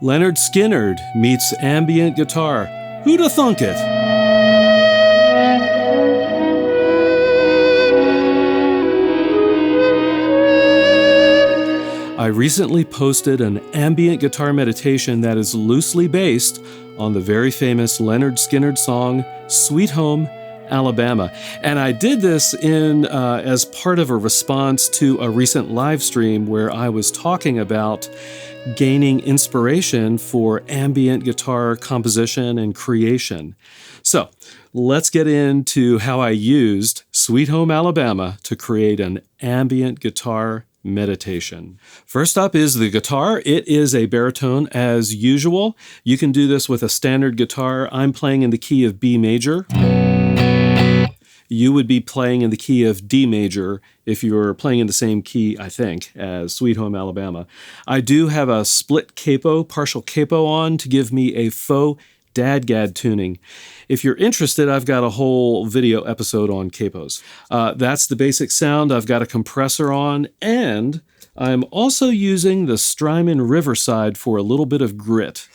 Lynyrd Skynyrd meets ambient guitar. Who'da thunk it? I recently posted an ambient guitar meditation that is loosely based on the very famous Lynyrd Skynyrd song, Sweet Home, Alabama. And I did this as part of a response to a recent live stream where I was talking about gaining inspiration for ambient guitar composition and creation. So let's get into how I used Sweet Home, Alabama to create an ambient guitar meditation. First up is the guitar. It is a baritone as usual. You can do this with a standard guitar. I'm playing in the key of B major. You would be playing in the key of D major if you were playing in the same key, I think, as Sweet Home, Alabama. I do have a split capo, partial capo on to give me a faux dadgad tuning. If you're interested, I've got a whole video episode on capos. That's the basic sound. I've got a compressor on, and I'm also using the Strymon Riverside for a little bit of grit.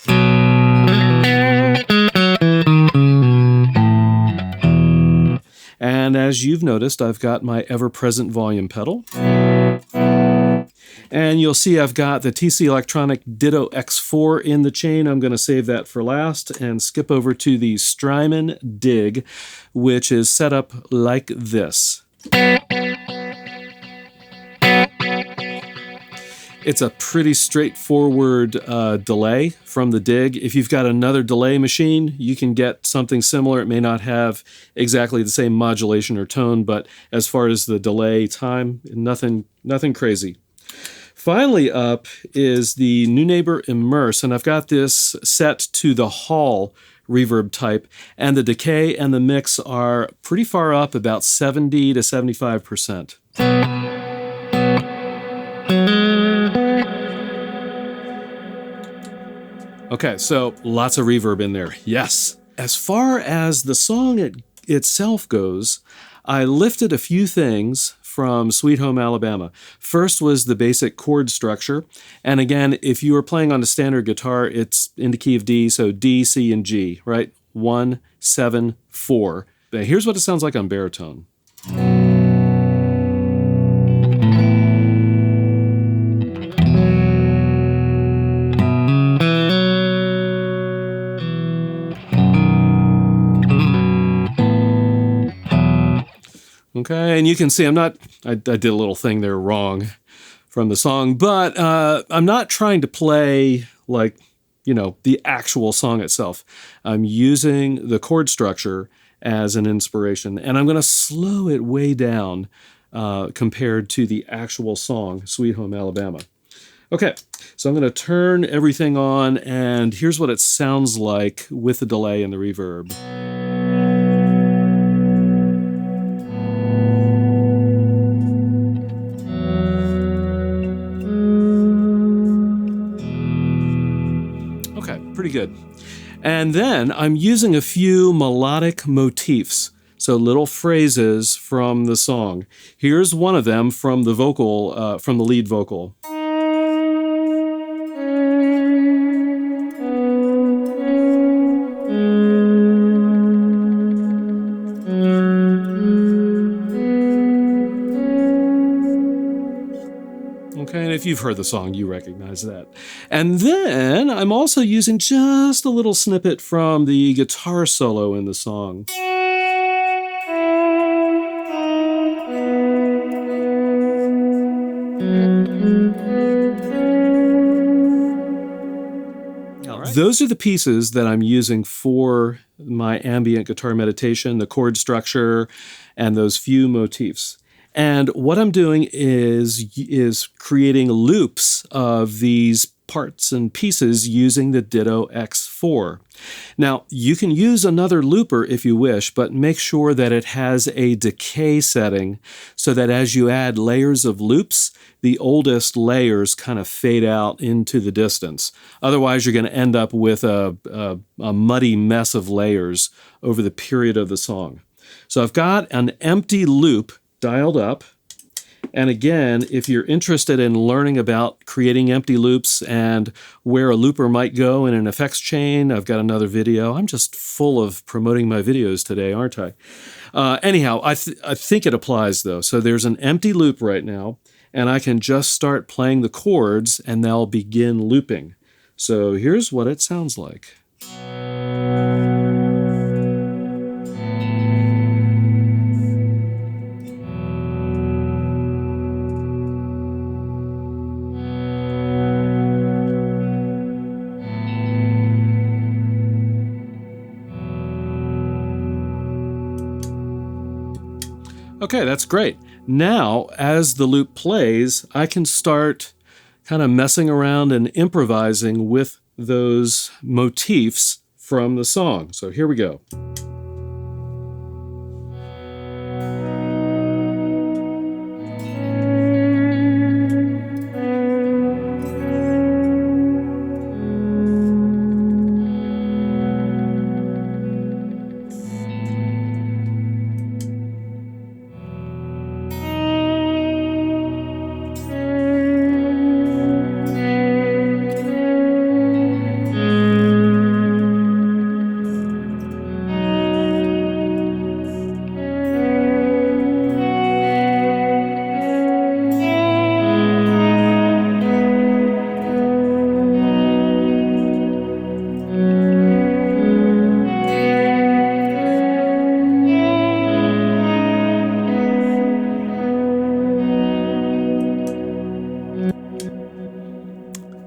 And as you've noticed, I've got my ever-present volume pedal. And you'll see I've got the TC Electronic Ditto X4 in the chain. I'm going to save that for last and skip over to the Strymon Dig, which is set up like this. It's a pretty straightforward delay from the Dig. If you've got another delay machine, you can get something similar. It may not have exactly the same modulation or tone, but as far as the delay time, nothing crazy. Finally up is the Neunaber Immerse, and I've got this set to the Hall reverb type, and the decay and the mix are pretty far up, about 70 to 75%. Okay, so lots of reverb in there, yes. As far as the song itself goes, I lifted a few things from Sweet Home, Alabama. First was the basic chord structure, and again, if you were playing on a standard guitar, it's in the key of D, so D, C, and G, right? 1, 7, 4. But here's what it sounds like on baritone. Okay, and you can see I did a little thing there wrong from the song, but I'm not trying to play like, the actual song itself. I'm using the chord structure as an inspiration, and I'm going to slow it way down compared to the actual song, Sweet Home, Alabama. Okay, so I'm going to turn everything on, and here's what it sounds like with the delay and the reverb. Pretty good. And then I'm using a few melodic motifs, so little phrases from the song. Here's one of them from the vocal, from the lead vocal. Okay, and if you've heard the song, you recognize that. And then I'm also using just a little snippet from the guitar solo in the song. All right. Those are the pieces that I'm using for my ambient guitar meditation, the chord structure, and those few motifs. And what I'm doing is creating loops of these parts and pieces using the Ditto X4. Now, you can use another looper if you wish, but make sure that it has a decay setting so that as you add layers of loops, the oldest layers kind of fade out into the distance. Otherwise, you're going to end up with a muddy mess of layers over the period of the song. So I've got an empty loop dialed up, And again, if you're interested in learning about creating empty loops and where a looper might go in an effects chain, I've got another video. I'm just full of promoting my videos today, aren't I? Anyhow, I think it applies though. So there's an empty loop right now, and I can just start playing the chords and they'll begin looping. So here's what it sounds like. Okay, that's great. Now, as the loop plays, I can start kind of messing around and improvising with those motifs from the song. So here we go.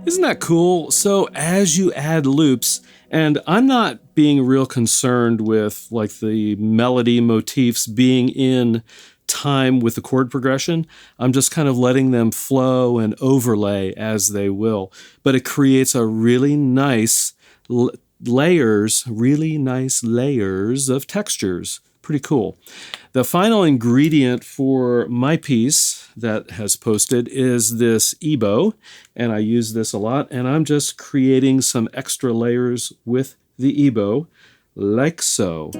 Isn't that cool? So as you add loops, and I'm not being real concerned with like the melody motifs being in time with the chord progression. I'm just kind of letting them flow and overlay as they will. But it creates a really nice layers of textures. Pretty cool. The final ingredient for my piece that has posted is this EBow, and I use this a lot, and I'm just creating some extra layers with the EBow, like so.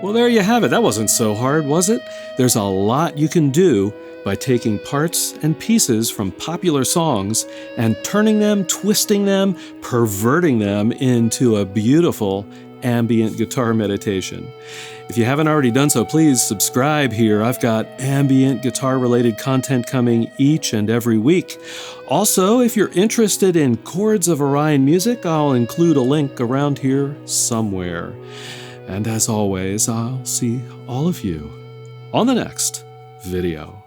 Well, there you have it. That wasn't so hard, was it? There's a lot you can do by taking parts and pieces from popular songs and turning them, twisting them, perverting them into a beautiful ambient guitar meditation. If you haven't already done so, please subscribe here. I've got ambient guitar-related content coming each and every week. Also, if you're interested in Chords of Orion music, I'll include a link around here somewhere. And as always, I'll see all of you on the next video.